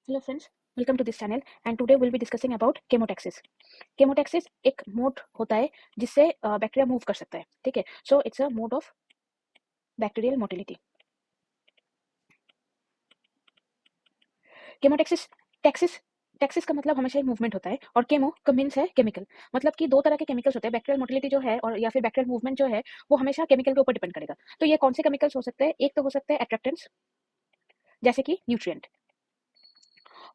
Hello friends, welcome to this channel and today we'll be discussing about chemotaxis. Chemotaxis एक mode होता है जिससे bacteria move कर सकता है, ठीक है. So it's a mode of bacterial motility. Chemotaxis taxis taxis का मतलब हमेशा ही मूवमेंट होता है और केमो का मीन्स है केमिकल. मतलब कि दो तरह के केमिकल्स होते हैं. बैक्टीरियल मोटिलिटी जो है और या फिर बैक्टीरियल मूवमेंट जो है वो हमेशा केमिकल के ऊपर डिपेंड करेगा. तो ये कौन से केमिकल्स हो सकते हैं? एक तो हो सकते हैं अट्रैक्टेंट्स जैसे कि न्यूट्रिएंट,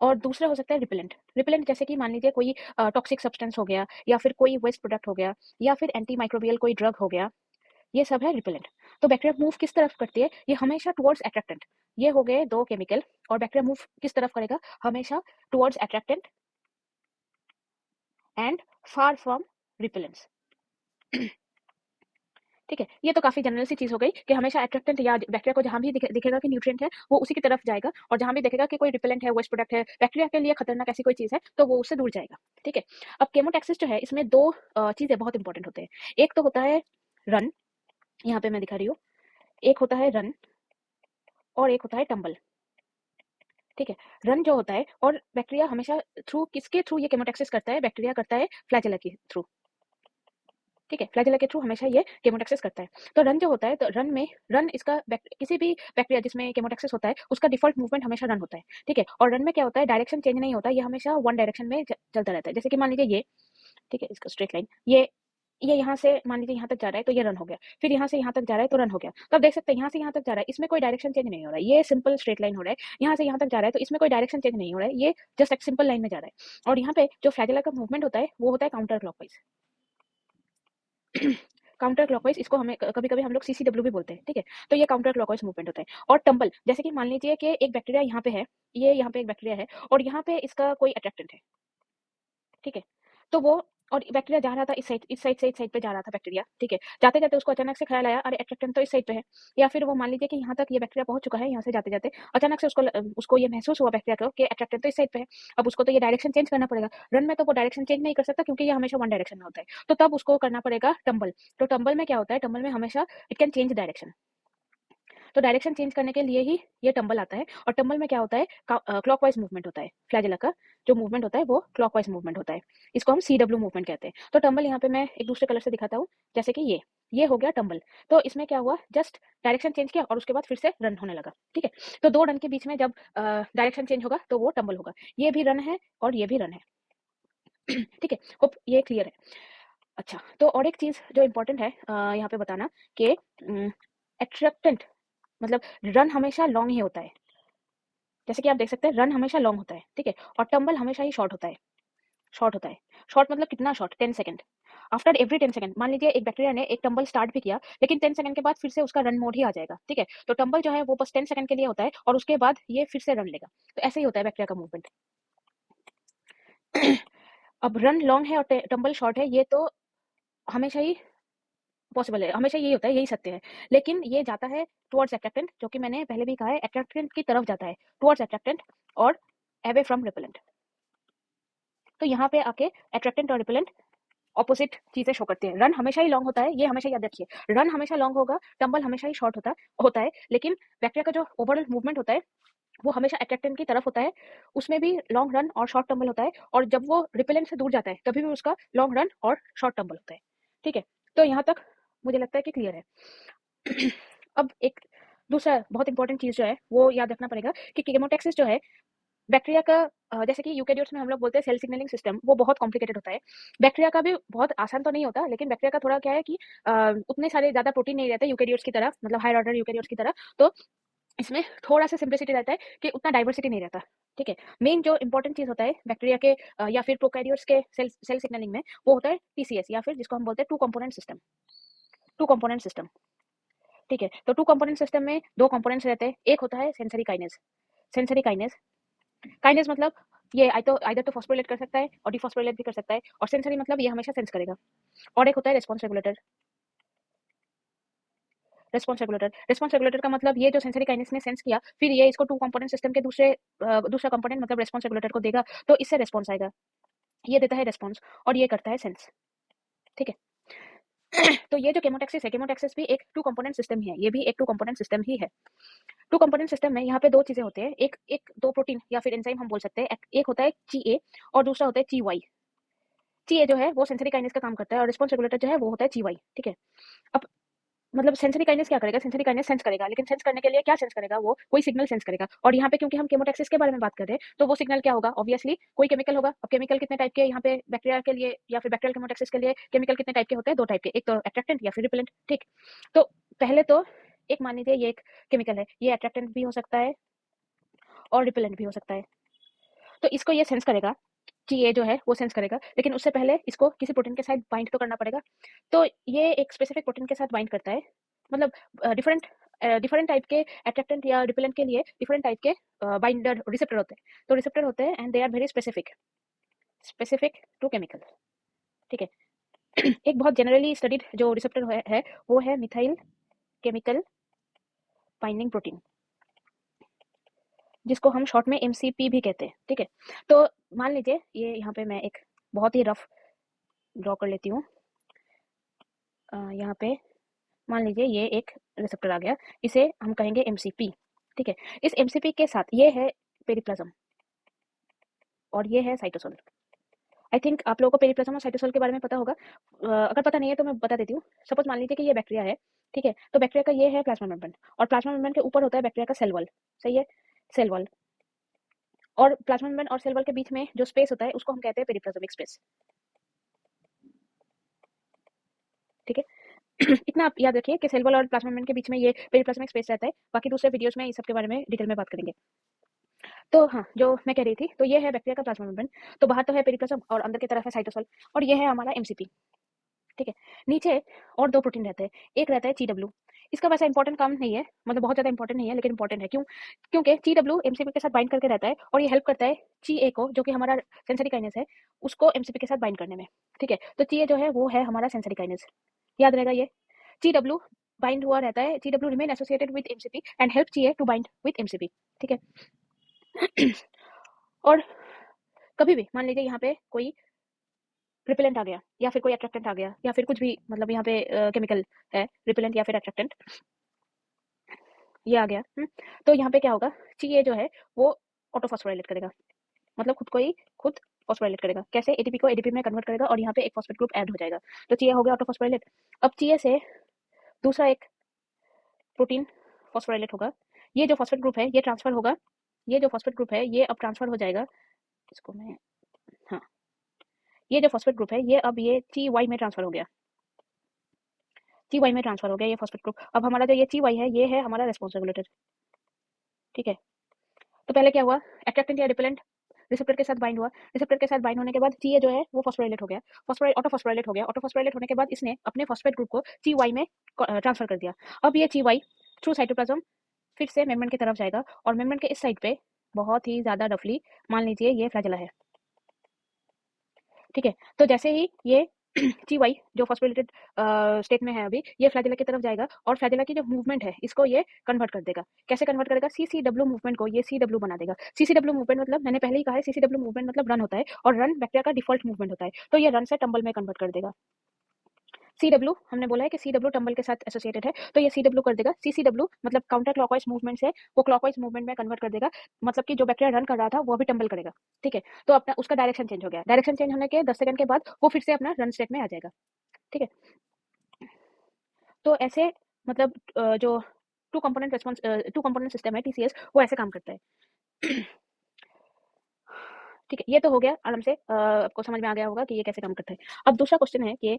और दूसरा हो सकता है रिपेलेंट. रिपेलेंट जैसे कि मान लीजिए कोई टॉक्सिक सब्सटेंस हो गया या फिर कोई वेस्ट प्रोडक्ट हो गया या फिर एंटी माइक्रोबियल कोई ड्रग हो गया, ये सब है रिपेलेंट. तो बैक्टीरिया मूव किस तरफ करती है? ये हमेशा टुवर्ड्स अट्रैक्टेंट. ये हो गए दो केमिकल. और बैक्टीरिया मूव किस तरफ करेगा? हमेशा towards attractant and far from repellents. ठीक है, ये तो काफी जनरल सी चीज हो गई कि हमेशा अट्रैक्टेंट या बैक्टीरिया को जहां भी दिखेगा कि न्यूट्रिएंट है वो उसी की तरफ जाएगा, और जहां भी देखेगा कि कोई रिपेलेंट है, वेस्ट प्रोडक्ट है, बैक्टीरिया के लिए खतरनाक ऐसी कोई चीज है, तो वो उससे दूर जाएगा. ठीक है. अब केमोटैक्सिस जो है इसमें दो चीजें बहुत इंपॉर्टेंट होते हैं. एक तो होता है रन, यहाँ पे मैं दिखा रही हूँ. एक होता है रन और एक होता है टंबल. ठीक है. रन जो होता है, और बैक्टीरिया हमेशा थ्रू किसके थ्रू ये केमोटैक्सिस करता है? बैक्टीरिया करता है फ्लैजेला के थ्रू. ठीक है, फ्लैजेला के थ्रू हमेशा ये केमोटैक्सिस करता है. तो रन जो होता है, तो रन में रन इसका किसी भी बैक्टीरिया जिसमें केमोटैक्सिस होता है उसका डिफॉल्ट मूवमेंट हमेशा रन होता है. ठीक है. और रन में क्या होता है? डायरेक्शन चेंज नहीं होता, ये हमेशा वन डायरेक्शन में चलता रहता है. जैसे कि मान लीजिए ये, ठीक है, इसका स्ट्रेट लाइन, ये यहाँ से मान लीजिए यहाँ तक जा रहा है तो ये रन हो गया, फिर यहाँ से यहाँ तक जा रहा है तो रन हो गया. तो आप देख सकते हैं यहाँ से यहाँ तक जा रहा है, इसमें कोई डायरेक्शन चेंज नहीं हो रहा है, ये सिंपल स्ट्रेट लाइन हो रहा है. यहाँ से यहाँ तक जा रहा है तो इसमें कोई डायरेक्शन चेंज नहीं हो रहा है, ये जस्ट एक सिंपल लाइन में जा रहा है. और यहाँ पे जो फ्लैजेला का मूवमेंट होता है वो होता है काउंटर क्लॉकवाइज. काउंटर क्लॉकवाइज इसको हमें कभी कभी हम लोग सीसीडब्ल्यू भी बोलते हैं. ठीक है. तो ये काउंटर क्लॉकवाइज मूवमेंट होता है. और टंबल, जैसे कि मान लीजिए कि एक बैक्टीरिया यहाँ पे है, ये यहाँ पे एक बैक्टीरिया है और यहाँ पे इसका कोई अट्रैक्टेंट है. ठीक है. तो वो, और बैक्टीरिया जा रहा था इस साइड पे जा रहा था बैक्टीरिया. ठीक है. जाते जाते उसको अचानक से ख्याल आया, अरे अट्रैक्टेंट तो इस साइड पे है. या फिर वो मान लीजिए कि यहाँ तक ये बैक्टीरिया पहुंच चुका है, यहाँ से जाते जाते अचानक से उसको ये महसूस हुआ बैक्टीरिया को कि अट्रैक्टेंट तो इस साइड पे है. अब उसको तो ये डायरेक्शन चेंज करना पड़ेगा. रन में तो वो डायरेक्शन चेंज नहीं कर सकता क्योंकि ये हमेशा वन डायरेक्शन में होता है. तो तब उसको करना पड़ेगा टंबल. तो टंबल में क्या होता है? टंबल में हमेशा इट कैन चेंज डायरेक्शन. तो डायरेक्शन चेंज करने के लिए ही ये टंबल आता है. और टंबल में क्या होता है? क्लॉकवाइज मूवमेंट होता है. फ्लैजेला का जो मूवमेंट होता है वो क्लॉकवाइज मूवमेंट होता है. इसको हम सीडब्ल्यू मूवमेंट कहते हैं. तो टंबल यहाँ पे मैं एक दूसरे कलर से दिखाता हूँ. जैसे कि ये हो गया टंबल. तो इसमें क्या हुआ? जस्ट डायरेक्शन चेंज किया और उसके बाद फिर से रन होने लगा. ठीक है. तो दो रन के बीच में जब डायरेक्शन चेंज होगा तो वो टंबल होगा. ये भी रन है और ये भी रन है. ठीक है. होप ये क्लियर है. अच्छा, तो और एक चीज जो इम्पोर्टेंट है यहाँ पे बताना कि एट्रैक्टेंट मतलब रन हमेशा लॉन्ग ही होता है. जैसे कि आप देख सकते हैं रन हमेशा लॉन्ग होता है. ठीक है. और टंबल हमेशा ही शॉर्ट होता है. शॉर्ट होता है. शॉर्ट मतलब कितना short? 10 second. After every 10 second, मान लीजिए एक बैक्टीरिया ने एक टंबल स्टार्ट भी किया लेकिन 10 सेकंड के बाद फिर से उसका रन मोड ही आ जाएगा. ठीक है. तो टंबल जो है वो बस 10 सेकंड के लिए होता है और उसके बाद ये फिर से रन लेगा. तो ऐसे ही होता है बैक्टीरिया का मूवमेंट. अब रन लॉन्ग है और टंबल शॉर्ट है, ये तो हमेशा ही पॉसिबल है, हमेशा यही होता है, यही सत्य है. लेकिन ये जाता है टुवर्ड्स अट्रैक्टेंट, जो कि मैंने पहले भी कहा है, अट्रैक्टेंट की तरफ जाता है, टुवर्ड्स अट्रैक्टेंट और अवे फ्रॉम रिपेलेंट. तो यहाँ पे आके अट्रैक्टेंट और रिपेलेंट ऑपोजिट चीजें शो करती है. रन हमेशा ही लॉन्ग होता है, ये हमेशा याद रखिए. रन हमेशा लॉन्ग होगा, टंबल हमेशा ही शॉर्ट होता है. लेकिन बैक्टीरिया का जो ओवरऑल मूवमेंट होता है वो हमेशा अट्रैक्टेंट की तरफ होता है. उसमें भी लॉन्ग रन और शॉर्ट टंबल होता है. और जब वो रिपेलेंट से दूर जाता है तभी भी उसका लॉन्ग रन और शॉर्ट टंबल होता है. ठीक है. तो यहाँ तक मुझे लगता है कि क्लियर है. अब एक दूसरा बहुत इंपॉर्टेंट चीज जो है वो याद रखना पड़ेगा कि केमोटैक्सिस जो है बैक्टीरिया का, जैसे कि यूकेरियोट्स में हम लोग बोलते हैं सेल सिग्नलिंग सिस्टम, वो बहुत कॉम्प्लिकेटेड होता है. बैक्टीरिया का भी बहुत आसान तो नहीं होता, लेकिन बैक्टीरिया का थोड़ा क्या है कि उतने सारे ज्यादा प्रोटीन नहीं रहते यूकेरियोट्स की तरह, मतलब हायर ऑर्डर यूकेरियोट्स की तरह. तो इसमें थोड़ा सा सिंप्लिसिटी रहता है कि उतना डाइवर्सिटी नहीं रहता. ठीक है. मेन जो इंपॉर्टेंट चीज होता है बैक्टीरिया के या फिर प्रोकैरियोट्स के सेल सिग्नलिंग में, वो होता है टीसीएस, या फिर जिसको हम बोलते हैं two component system. Two component system. ठीक है. तो टू कंपोनेंट सिस्टम में दो कंपोनेंट्स रहते हैं. एक होता है sensory kinase. Sensory kinase, kinase मतलब ये आइदर तो फॉस्फोरिलेट कर सकता है और डिफॉस्फोरिलेट भी कर सकता है. और सेंसरी मतलब ये हमेशा सेंस करेगा. और एक होता है रेस्पॉन्स रेगुलेटर. रेस्पॉन्स रेगुलेटर का मतलब ये जो सेंसरी काइनेज ने सेंस किया, फिर ये इसको टू कंपोनेंट सिस्टम के दूसरा कंपोनेंट मतलब रेस्पॉन्स रेगुलेटर को देगा, तो इससे रेस्पॉन्स आएगा. ये देता है रेस्पॉन्स और ये करता है सेंस. ठीक है. तो ये जो केमोटैक्सिस है, केमोटैक्सिस भी एक 2 कंपोनेंट सिस्टम ही है, ये भी एक 2 कंपोनेंट सिस्टम ही है। 2 कंपोनेंट सिस्टम में यहाँ पे 2 चीज़ें होते हैं, एक 2 प्रोटीन या फिर एंजाइम हम बोल सकते हैं, एक होता है ची और दूसरा होता है ची ची जो है वो सेंसरी काइनेस का काम करता है और रिस्पॉन्स रेगुलेटर जो है वो होता है ची ठीक है। अब मतलब सेंसरी काइनेस क्या करेगा, सेंसरी काइनेस सेंस करेगा, लेकिन सेंस करने के लिए क्या सेंस करेगा, वो कोई सिग्नल सेंस करेगा। और यहाँ पे क्योंकि हम केमोटैक्सिस के बारे में बात कर रहे हैं, तो वो सिग्नल क्या होगा, ऑब्वियसली कोई केमिकल होगा। अब केमिकल कितने टाइप के यहाँ पे बैक्टीरिया के लिए या फिर बैक्टीरियल केमोटैक्सिस के लिए केमिकल कितने टाइप के होते हैं, 2 टाइप के, एक तो अट्रैक्टेंट या फिर रिपेलेंट। ठीक, तो पहले तो एक मान लीजिए ये एक केमिकल है, ये अट्रैक्टेंट भी हो सकता है और रिपेलेंट भी हो सकता है। तो इसको ये सेंस करेगा कि ये जो है वो सेंस करेगा, लेकिन उससे पहले इसको किसी प्रोटीन के साथ बाइंड तो करना पड़ेगा। तो ये एक स्पेसिफिक प्रोटीन के साथ बाइंड करता है, मतलब डिफरेंट डिफरेंट टाइप के अट्रैक्टेंट या रिपेलेंट के लिए डिफरेंट टाइप के बाइंडर रिसेप्टर होते हैं। तो रिसेप्टर होते हैं and they are very specific specific to chemical. ठीक है। एक बहुत जनरली स्टडीड जो रिसेप्टर है वो है मिथाइल केमिकल बाइंडिंग प्रोटीन, जिसको हम शॉर्ट में एमसीपी भी कहते हैं। ठीक है, तो मान लीजिए ये यहाँ पे मैं एक बहुत ही रफ ड्रॉ कर लेती हूँ। यहाँ पे मान लीजिए ये एक रिसेप्टर आ गया, इसे हम कहेंगे एमसीपी। ठीक है, इस एमसीपी के साथ ये है पेरिप्लाज्म और ये है साइटोसोल। आई थिंक आप लोगों को पेरिप्लाज्म और साइटोसोल के बारे में पता होगा। अगर पता नहीं है तो मैं बता देती हूँ। सपोज मान लीजिए कि ये बैक्टीरिया है, ठीक है, तो बैक्टीरिया का ये है प्लाज्मा मेम्ब्रेन और प्लाज्मा मेम्ब्रेन के ऊपर होता है बैक्टीरिया का सेल वॉल। सही है, सेल वॉल। और प्लाज्मा मेम्ब्रेन और सेल वॉल के बीच में जो स्पेस होता है उसको हम कहते हैं पेरिप्लाज्मिक स्पेस। ठीक है। इतना आप याद रखिए कि सेल वॉल और प्लाज्मा मेम्ब्रेन के बीच में ये पेरिप्लाज्मिक स्पेस रहता है। बाकी दूसरे वीडियोस में इस सब के बारे में डिटेल में बात करेंगे। तो हाँ, जो मैं कह रही थी, तो ये है बैक्टीरिया का प्लाज्मा मेम्ब्रेन। तो बाहर तो है पेरिप्लाज्म और अंदर की तरफ है साइटोसोल और ये है हमारा एमसीपी। ठीक है, नीचे और 2 प्रोटीन रहते हैं। एक रहता है ची। इसका वैसा इंपॉर्टेंट काम नहीं है, मतलब बहुत ज़्यादा इंपॉर्टेंट नहीं है, लेकिन इंपॉर्टेंट है। क्यों? क्योंकि ची एमसीपी के साथ बाइंड करके रहता है और ये हेल्प करता है ची को, जो कि हमारा सेंसरी काइनेस है, उसको एमसीपी के साथ बाइंड करने में। ठीक है, तो ची जो है वो है हमारा सेंसरी काइनेस। याद रहेगा ये। ची बाइंड हुआ रहता है, ची remain associated with MCP and help ची टू बाइंड विद एमसीपी। ठीक है। और कभी भी मान लीजिए यहाँ पे कोई रिपेलेंट आ गया या फिर कोई अट्रैक्टेंट आ गया या फिर कुछ भी, मतलब यहाँ पे केमिकल है, रिपेलेंट या फिर अट्रैक्टेंट, ये आ गया। तो यहाँ पे क्या होगा, ची जो है वो ऑटोफॉस्फोराइलेट करेगा, मतलब खुद को ही खुद फॉस्फोराइलेट करेगा। कैसे? एटीपी को एडीपी में कन्वर्ट करेगा और यहाँ पे एक फॉस्फेट ग्रुप ऐड हो जाएगा। तो ची हो गया ऑटोफॉस्फोराइलेट। अब ची से दूसरा एक प्रोटीन फॉस्फोराइलेट होगा। ये जो फॉस्फेट ग्रुप है ये ट्रांसफर होगा, ये जो फॉस्फेट ग्रुप है ये अब ट्रांसफर हो जाएगा। इसको मैं, हाँ, ये जो फॉस्फेट ग्रुप है ये अब ये ची में ट्रांसफर हो गया, ची में ट्रांसफर हो गया ये फॉस्फेट ग्रुप। अब हमारा जो ये ची है ये है हमारा रेस्पॉन्स रेगुलेटर। ठीक है, तो पहले क्या हुआ, अट्रैक्टेंट या रिपेलेंट रिसेप्टर के साथ बाइंड हुआ, रिसेप्टर के साथ बाइंड होने के बाद ची जो है वो फॉस्फोराइलेट हो गया, ऑटोफॉस्फोराइलेट हो गया। ऑटोफॉस्फोराइलेट होने के बाद इसने अपने फॉस्फेट ग्रुप को ची में ट्रांसफर कर दिया। अब ये ची थ्रू साइटोप्लाज्म फिर से मेम्ब्रेन की तरफ जाएगा और मेम्ब्रेन के इस साइड पे बहुत ही ज्यादा रफली मान लीजिए ये फ्लैजेला है। ठीक है, तो जैसे ही ये ची जो फॉस्फोरिलेटेड स्टेट में है अभी, ये फ्लैजेला की तरफ जाएगा और फ्लैजेला की जो मूवमेंट है इसको ये कन्वर्ट कर देगा। कैसे कन्वर्ट करेगा? सीसीडब्ल्यू मूवमेंट को ये सीडब्ल्यू बना देगा। सीसीडब्ल्यू मूवमेंट मतलब मैंने पहले ही कहा है, सीसीडब्ल्यू मूवमेंट मतलब रन होता है और रन बैक्टीरिया का डिफॉल्ट मूवमेंट होता है। तो ये रन से टंबल में कन्वर्ट कर देगा। सीडब्ल्यू हमने बोला है कि सीडब्ल्यू टंबल के साथ एसोसिएटेड है, तो ये सीडब्ल्यू कर देगा। सीसीडब्ल्यू मतलब काउंटर क्लॉकवाइज मूवमेंट से वो क्लॉकवाइज मूवमेंट में कन्वर्ट कर देगा, मतलब कि जो बैक्टीरिया रन कर रहा था वो भी टंबल करेगा। ठीक है, तो अपना उसका डायरेक्शन चेंज हो गया। डायरेक्शन चेंज होने के 10 सेकंड के बाद वो फिर से अपना रन स्टेट में आ जाएगा। ठीक है, तो ऐसे मतलब जो टू कंपोनेंट सिस्टम है टीसीएस, वो ऐसे काम करता है। ठीक है, ये तो हो गया आराम से, आपको समझ में आ गया होगा कि ये कैसे काम करता है। अब दूसरा क्वेश्चन है कि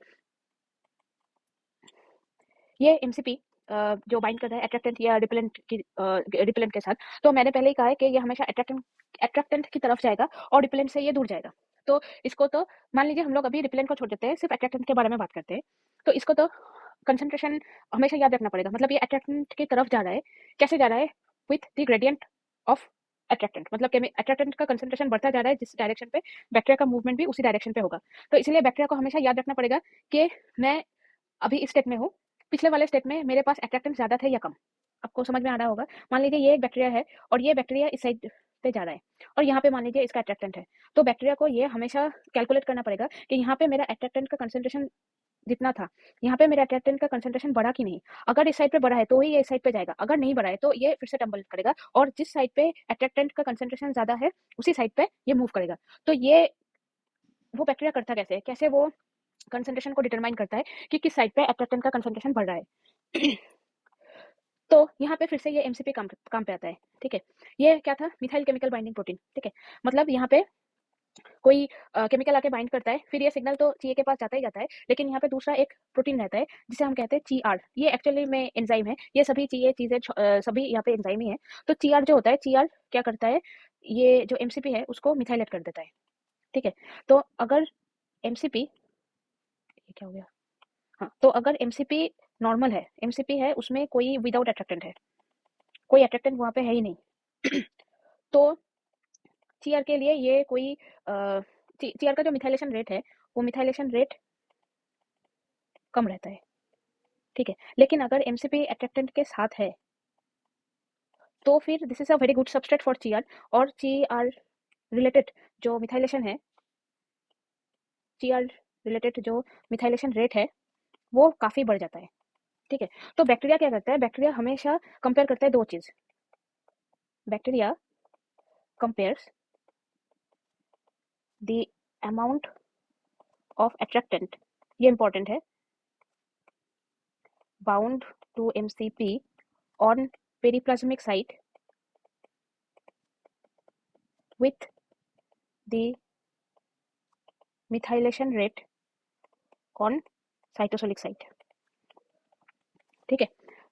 ये एमसीपी जो बाइंड कर रहा है अट्रैक्टेंट या रिपेलेंट के साथ, तो मैंने पहले ही कहा है कि ये हमेशा अट्रैक्टेंट की तरफ जाएगा और रिपेलेंट से ये दूर जाएगा। तो इसको तो मान लीजिए हम लोग अभी रिपेलेंट को छोड़ देते हैं, सिर्फ अट्रैक्टेंट के बारे में बात करते हैं। तो इसको तो कंसंट्रेशन हमेशा याद रखना पड़ेगा, मतलब ये अट्रैक्टेंट की तरफ जा रहा है। कैसे जा रहा है? With the gradient of attractant, मतलब कि अट्रैक्टेंट का कंसंट्रेशन बढ़ता जा रहा है जिस डायरेक्शन पे, बैक्टीरिया का मूवमेंट भी उसी डायरेक्शन पे होगा। तो इसलिए बैक्टीरिया को हमेशा याद रखना पड़ेगा कि मैं अभी इस स्टेट में हूँ, पिछले वाले स्टेट में मेरे पास अट्रैक्टेंट ज़्यादा थे या कम। आपको समझ में आ रहा होगा। मान लीजिए ये एक बैक्टीरिया है और ये बैक्टीरिया इस साइड पे जा रहा है और यहाँ पे मान लीजिए इसका अट्रैक्टेंट है, तो बैक्टीरिया को ये हमेशा कैलकुलेट करना पड़ेगा कि यहाँ पे मेरा अट्रैक्टेंट का कंसंट्रेशन जितना था, यहाँ पे मेरा अट्रैक्टेंट का कंसंट्रेशन बढ़ा कि नहीं? अगर इस साइड पे बढ़ा है तो ही ये इस साइड पे जाएगा, अगर नहीं बढ़ा है तो ये फिर से टम्बल करेगा और जिस साइड पे अट्रैक्टेंट का कंसंट्रेशन ज़्यादा है, उसी साइड पे ये मूव करेगा। तो ये वो बैक्टीरिया करता कैसे है? कैसे वो कंसंट्रेशन को डिटरमाइन करता है कि किस साइड पे अट्रैक्टेंट का कंसंट्रेशन बढ़ रहा है। तो यहाँ पे फिर से ये एमसीपी काम पे आता है, ठीक है? ये क्या था? मिथाइल केमिकल बाइंडिंग प्रोटीन, ठीक है? मतलब यहाँ पे कोई केमिकल आके बाइंड करता है, फिर ये सिग्नल तो चीए के पास जाता ही जाता है, लेकिन यहाँ पे दूसरा एक प्रोटीन रहता है जिसे हम कहते हैं चीआर। ये एक्चुअली में एंजाइम है, ये सभी चीजें चीजें सभी यहाँ पे एंजाइम ही है। तो चीआर जो होता है, चीआर क्या करता है, ये जो एमसीपी है उसको मिथाइलेट कर देता है, ठीक है? तो अगर एमसीपी, ये क्या हो गया, हाँ, तो अगर एमसीपी नॉर्मल है, एमसीपी है उसमें कोई विदाउट अट्रैक्टेंट है, कोई अट्रैक्टेंट वहाँ पे है ही नहीं तो चीआर के लिए ये कोई चीआर का जो मिथाइलेशन रेट है, वो मिथाइलेशन रेट कम रहता है, ठीक है? लेकिन अगर एमसीपी अट्रैक्टेंट के साथ है तो फिर this is a very good substrate for CheR, और चीआर रिलेटेड जो मिथाइलेशन है, चीआर रिलेटेड जो मिथाइलेशन रेट है वो काफी बढ़ जाता है, ठीक है? तो बैक्टीरिया क्या करता है? बैक्टीरिया हमेशा कंपेयर करता है दो चीज। Bacteria compares the amount of attractant, ये इंपॉर्टेंट है, bound to MCP on periplasmic site with the methylation rate on cytosolic site, ठीक है?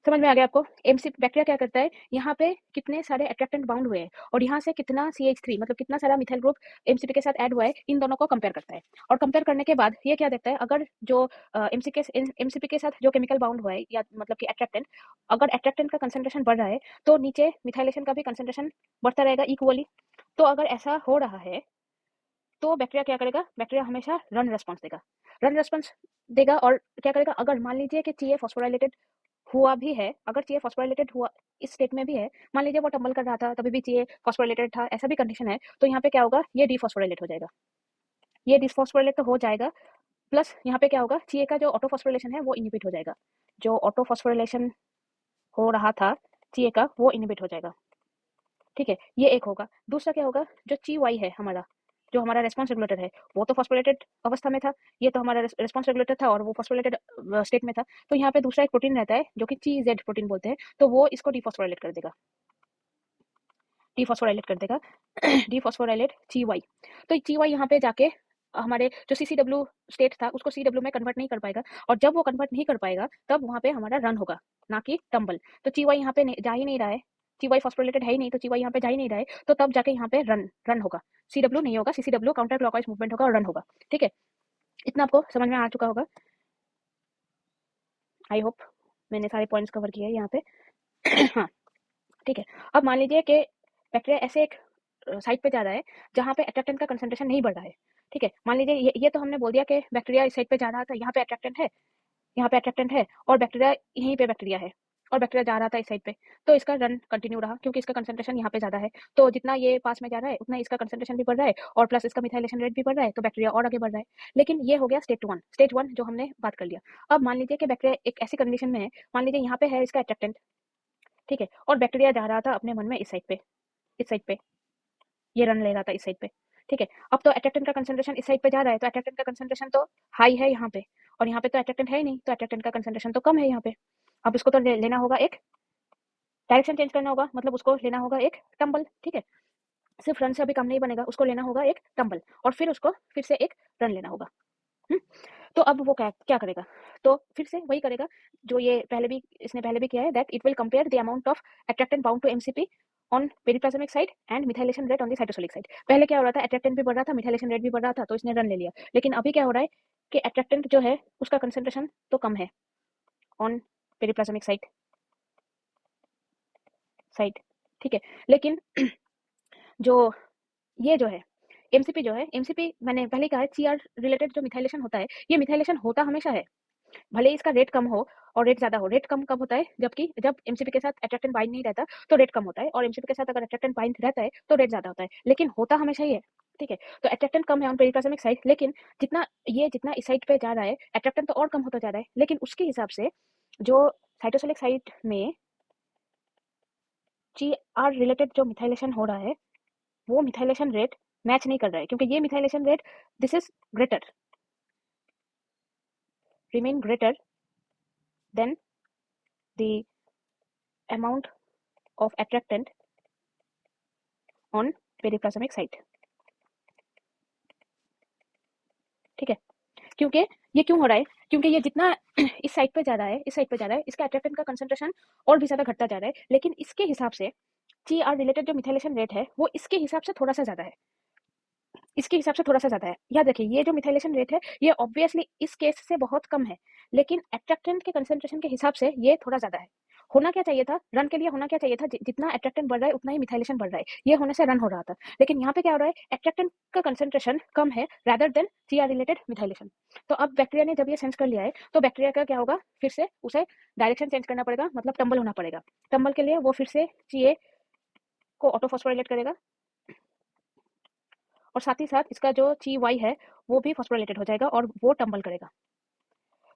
समझ में आ गया आपको? एमसीपी बैक्टीरिया क्या करता है, यहाँ पे कितने सारे अट्रैक्टेंट बाउंड हुए हैं और यहाँ से कितना CH3 मतलब कितना सारा मिथाइल ग्रुप एमसीपी के साथ ऐड हुआ है, इन दोनों को कंपेयर करता है। और कंपेयर करने के बाद ये क्या देखता है, अगर जो एमसीपी के साथ जो केमिकल बाउंड हुआ है या मतलब कि अट्रैक्टेंट, अगर अट्रैक्टेंट का कंसंट्रेशन बढ़ रहा है तो नीचे मिथाइलेशन का भी कंसंट्रेशन बढ़ता रहेगा इक्वली। तो अगर ऐसा हो रहा है तो बैक्टीरिया क्या करेगा, बैक्टीरिया हमेशा रन रेस्पॉन्स देगा, रन रेस्पॉन्स देगा। और क्या करेगा, अगर मान लीजिए कि चीए फॉस्फोराइलेटेड हुआ भी है, अगर चीए फॉस्फोराइलेटेड हुआ इस स्टेट में भी है, मान लीजिए वो टम्बल कर रहा था तभी भी चीए फॉस्फोराइलेटेड था, ऐसा भी कंडीशन है, तो यहाँ पे क्या होगा, ये डीफॉस्फोराइलेट हो जाएगा, ये डिफॉस्फोराइलेट तो हो जाएगा, प्लस यहाँ पे क्या होगा, चीए का जो ऑटोफॉस्फोरिलेशन है वो इनिबिट हो जाएगा, जो ऑटोफॉस्फोरिलेशन हो रहा था चीए का वो इनिबिट हो जाएगा, ठीक है? ये एक होगा। दूसरा क्या होगा, जो ची वाई है हमारा, जो हमारा रेस्पॉन्स रेगुलेटर है, वो तो फॉस्फोरेटेड अवस्था में था, ये तो हमारा रेस्पॉन्स रेगुलेटर था और वो फॉस्फोरेटेड स्टेट में था। तो यहाँ पे दूसरा एक प्रोटीन रहता है जो कि ची जेड प्रोटीन बोलते हैं, तो वो इसको डिफॉस्फोराइलेट कर देगा, डिफॉस्फोराइलेट कर देगा डिफॉस्फोराइलेट ची वाई। तो ची वाई यहाँ पे जाके हमारे जो CCW स्टेट था उसको CW में कन्वर्ट नहीं कर पाएगा, और जब वो कन्वर्ट नहीं कर पाएगा तब वहाँ पे हमारा रन होगा, ना कि टम्बल। तो ची वाई यहाँ पे जा ही नहीं रहा है, ची वाई फॉस्फोरिलेटेड है ही नहीं, तो ची वाई यहाँ पे जा ही नहीं रहा है, तो तब जाके यहाँ पे रन होगा, CW नहीं होगा, CCW काउंटर क्लॉकवाइज मूवमेंट होगा और रन होगा, ठीक है? इतना आपको समझ में आ चुका होगा, आई होप मैंने सारे पॉइंट्स कवर किए हैं यहाँ पे। हाँ, ठीक है। अब मान लीजिए कि बैक्टीरिया ऐसे एक साइट पे जा रहा है जहाँ पे अट्रैक्टेंट का कंसंट्रेशन नहीं बढ़ रहा है, ठीक है? मान लीजिए ये तो हमने बोल दिया कि बैक्टीरिया इस साइट पे जा रहा था, यहाँ पे अट्रैक्टेंट है, यहाँ पे अट्रैक्टेंट है, और बैक्टीरिया यहीं पे बैक्टीरिया है, और बैक्टीरिया जा रहा था इस साइड पे, तो इसका रन कंटिन्यू रहा क्योंकि इसका कंसंट्रेशन यहाँ पे ज्यादा है, तो जितना ये पास में जा रहा है उतना इसका कंसंट्रेशन भी बढ़ रहा है और प्लस इसका मिथाइलेशन रेट भी बढ़ रहा है, तो बैक्टीरिया और आगे बढ़ रहा है। लेकिन ये हो गया स्टेज वन जो हमने बात कर लिया। अब मान लीजिए कि बैक्टीरिया एक ऐसी कंडीशन में है, मान लीजिए यहाँ पे है इसका अट्रैक्टेंट, ठीक है, और बैक्टीरिया जा रहा था अपने मन में इस साइड पे ये रन ले रहा था इस साइड पे, ठीक है? अब तो अट्रैक्टेंट का कंसंट्रेशन इस साइड पे जा रहा है, तो अट्रैक्टेंट का कंसंट्रेशन तो हाई है यहाँ पे, और यहाँ पे तो अट्रैक्टेंट है ही नहीं, तो अट्रैक्टेंट का कंसंट्रेशन तो कम है यहाँ पे। अब इसको तो लेना होगा, एक डायरेक्शन चेंज करना होगा, मतलब उसको लेना होगा एक टम्बल, ठीक है? सिर्फ रन से अभी काम नहीं बनेगा, उसको लेना होगा एक टम्बल और फिर उसको फिर से एक रन लेना होगा। तो अब वो क्या करेगा, तो फिर से वही करेगा जो ये इसने पहले भी किया है, that it will compare the amount of attractant bound to MCP on periplasmic side and methylation rate on the cytosolic side. पहले क्या हो रहा था, अट्रैक्टेंट भी बढ़ रहा था, मिथाइलेशन रेट भी बढ़ रहा था, तो इसने रन ले लिया। लेकिन अभी क्या हो रहा है कि अट्रैक्टेंट जो है उसका कंसंट्रेशन तो कम है ऑन पेरिप्लाज्मिक साइड, ठीक है? लेकिन जो ये जो है एमसीपी, जो है एमसीपी मैंने पहले कहा है, सीआर रिलेटेड जो मिथाइलेशन होता है, ये मिथाइलेशन होता हमेशा है, भले ही इसका रेट कम हो और रेट ज्यादा हो। रेट कम कब होता है, जबकि जब एमसीपी के साथ अट्रैक्टेंट बाइंड नहीं रहता तो रेट कम होता है, और एमसीपी के साथ अगर अट्रैक्टेंट बाइंड रहता है तो रेट ज्यादा होता है, लेकिन होता हमेशा ही है। ठीक है, तो अट्रैक्टेंट कम है ऑन पेरिप्लाज्मिक साइड, लेकिन जितना इस साइड पे जा रहा है अट्रैक्टेंट तो और कम होता जा रहा है, लेकिन उसके हिसाब से जो साइटोसिलिक साइट में GR रिलेटेड जो मिथाइलेशन हो रहा है वो मिथाइलेशन रेट मैच नहीं कर रहा है, क्योंकि ये methylation rate this is greater, remain greater than the amount of attractant on periplasmic site. ठीक है, क्योंकि ये क्यों हो रहा है, क्योंकि ये जितना इस साइड पे जा रहा है, इसका अट्रैक्टेंट का कंसंट्रेशन और भी ज्यादा घटता जा रहा है, लेकिन इसके हिसाब से GR रिलेटेड जो मिथाइलेशन रेट है वो इसके हिसाब से थोड़ा सा ज्यादा है, याद रखिए ये जो मिथाइलेशन रेट है ये ऑब्वियसली इस केस से बहुत कम है, लेकिन अट्रैक्टेंट के कंसंट्रेशन के हिसाब से ये थोड़ा ज्यादा है। होना क्या चाहिए था, रन के लिए होना क्या चाहिए था, जितना अट्रैक्टेंट बढ़ रहा है उतना ही मिथाइलेशन बढ़ रहा है, ये होने से रन हो रहा था, लेकिन यहाँ पे क्या हो रहा है, अट्रैक्टेंट का कंसंट्रेशन कम है rather than GR related methylation. तो अब बैक्टीरिया ने जब ये सेंस कर लिया है तो बैक्टीरिया का क्या होगा, फिर से उसे डायरेक्शन चेंज करना पड़ेगा, मतलब टंबल होना पड़ेगा। टंबल के लिए वो फिर से GA को ऑटोफॉस्फोराइलेट करेगा और साथ ही साथ इसका जो GY है वो भी फॉस्फोराइलेटेड हो जाएगा और वो टंबल करेगा।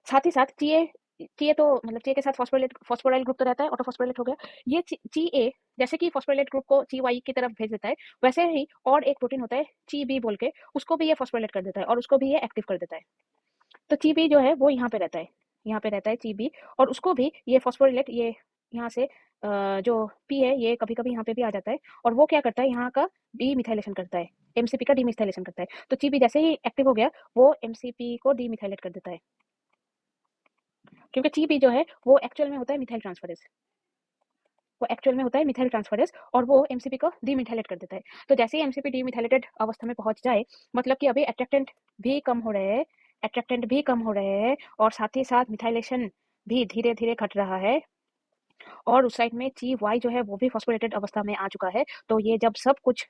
साथ ही साथ GA तो मतलब GA के साथ फॉस्फोराइल ग्रुप तो रहता है, ऑटोफॉस्फोराइलेट हो गया। ये GA जैसे कि फॉस्फोराइलेट ग्रुप को GY की तरफ भेज देता है, वैसे ही और एक प्रोटीन होता है GB बोल के, उसको भी ये फॉस्फोराइलेट कर देता है और उसको भी ये एक्टिव कर देता है। तो GB जो है वो यहाँ पे रहता है GB, और उसको भी ये फॉस्फोराइलेट ये यहाँ से जो P है ये कभी कभी यहाँ पे भी आ जाता है, और वो क्या करता है, यहाँ का डीमिथाइलेशन करता है, MCP का डीमिथाइलेशन करता है। तो GB जैसे ही एक्टिव हो गया वो MCP को डीमिथाइलेट कर देता है, क्योंकि GB जो है वो एक्चुअल में होता है मिथाइल ट्रांसफरेज, और वो MCP को डीमिथाइलेट कर देता है। तो जैसे ही MCP डीमिथाइलेटेड अवस्था में पहुंच जाए, मतलब कि अभी अट्रैक्टेंट भी कम हो रहे हैं और साथ ही साथ मिथाइलेशन भी धीरे धीरे घट रहा है, और उस साइड में GY जो है वो भी फॉस्फोरेटेड अवस्था में आ चुका है। तो ये जब सब कुछ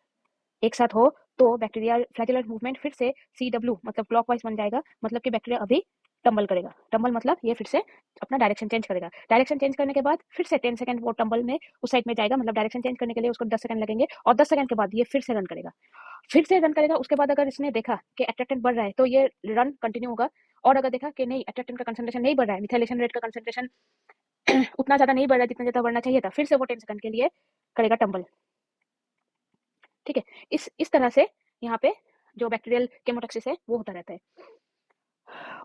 एक साथ हो तो बैक्टीरिया फ्लैजेलर मूवमेंट फिर से CW मतलब क्लॉकवाइज बन जाएगा, मतलब कि बैक्टीरिया अभी टंबल करेगा। टंबल मतलब ये फिर से अपना डायरेक्शन चेंज करेगा। डायरेक्शन चेंज करने के बाद फिर से 10 सेकंड वो टंबल में उस साइड में जाएगा, मतलब डायरेक्शन चेंज करने के लिए उसको 10 सेकंड लगेंगे, और 10 सेकंड के बाद ये फिर से रन करेगा। उसके बाद अगर इसने देखा कि अट्रैक्टेंट बढ़ रहा है तो ये रन कंटिन्यू होगा, और अगर देखा कि नहीं अट्रैक्टेंट का कंसंट्रेशन नहीं बढ़ रहा है, मिथाइलेशन रेट का कंसंट्रेशन उतना ज्यादा नहीं बढ़ रहा है जितना ज्यादा बढ़ना चाहिए था, फिर से वो 10 सेकंड के लिए करेगा टंबल। ठीक है, इस तरह से यहाँ पे जो बैक्टीरियल केमोटॉक्सिस है वो होता रहता है।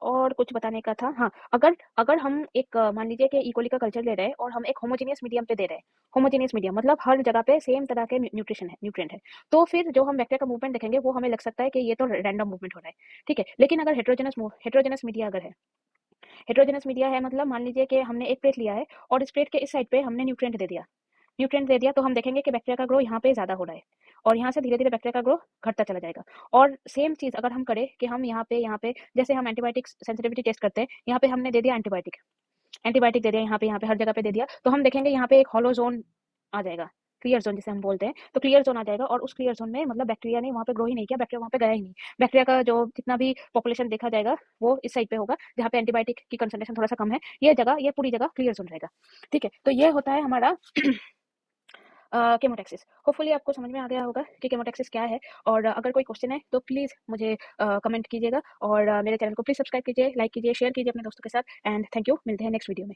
और कुछ बताने का था, हाँ, अगर हम एक मान लीजिए कि इकोली का कल्चर ले रहे हैं और हम एक होमोजेनियस मीडियम पे दे रहे हैं, होमोजेनियस मीडियम मतलब हर जगह पे सेम तरह के न्यूट्रिएंट है, तो फिर जो हम बैक्टीरिया का मूवमेंट देखेंगे वो हमें लग सकता है कि ये तो रैंडम मूवमेंट हो रहा है। ठीक है, लेकिन अगर हेट्रोजेनस मीडिया मतलब मान लीजिए कि हमने एक प्लेट लिया है और इस प्लेट के इस साइड पे हमने न्यूट्रिएंट दे दिया, तो हम देखेंगे कि बैक्टीरिया का ग्रो यहाँ पे ज्यादा हो रहा है, और यहाँ से धीरे धीरे बैक्टीरिया का ग्रो घटता चला जाएगा। और सेम चीज अगर हम करें कि हम यहाँ पे जैसे हम एंटीबायोटिक सेंसिटिविटी टेस्ट करते हैं, यहाँ पे हमने दे दिया एंटीबायोटिक दे दिया, यहाँ पे हर जगह पे दे दिया, तो हम देखेंगे यहाँ पे एक हॉलो जोन आ जाएगा, क्लियर जोन जिसे हम बोलते हैं। तो क्लियर जोन आ जाएगा, और उस क्लियर जोन में मतलब बैक्टीरिया ने वहाँ पे ग्रो ही नहीं किया, बैक्टीरिया वहाँ पे गया ही नहीं। बैक्टीरिया का जो जितना भी पॉपुलेशन देखा जाएगा वो इस साइड पे होगा जहाँ पे एंटीबायोटिक की कंसंट्रेशन थोड़ा सा कम है, ये पूरी जगह क्लियर जोन रहेगा। ठीक है, तो ये होता है हमारा केमोटैक्सिस। होपफुली आपको समझ में आ गया होगा कि केमोटैक्सिस क्या है, और अगर कोई क्वेश्चन है तो प्लीज़ मुझे कमेंट कीजिएगा, और मेरे चैनल को प्लीज़ सब्सक्राइब कीजिए, लाइक कीजिए, शेयर कीजिए अपने दोस्तों के साथ, एंड थैंक यू। मिलते हैं नेक्स्ट वीडियो में।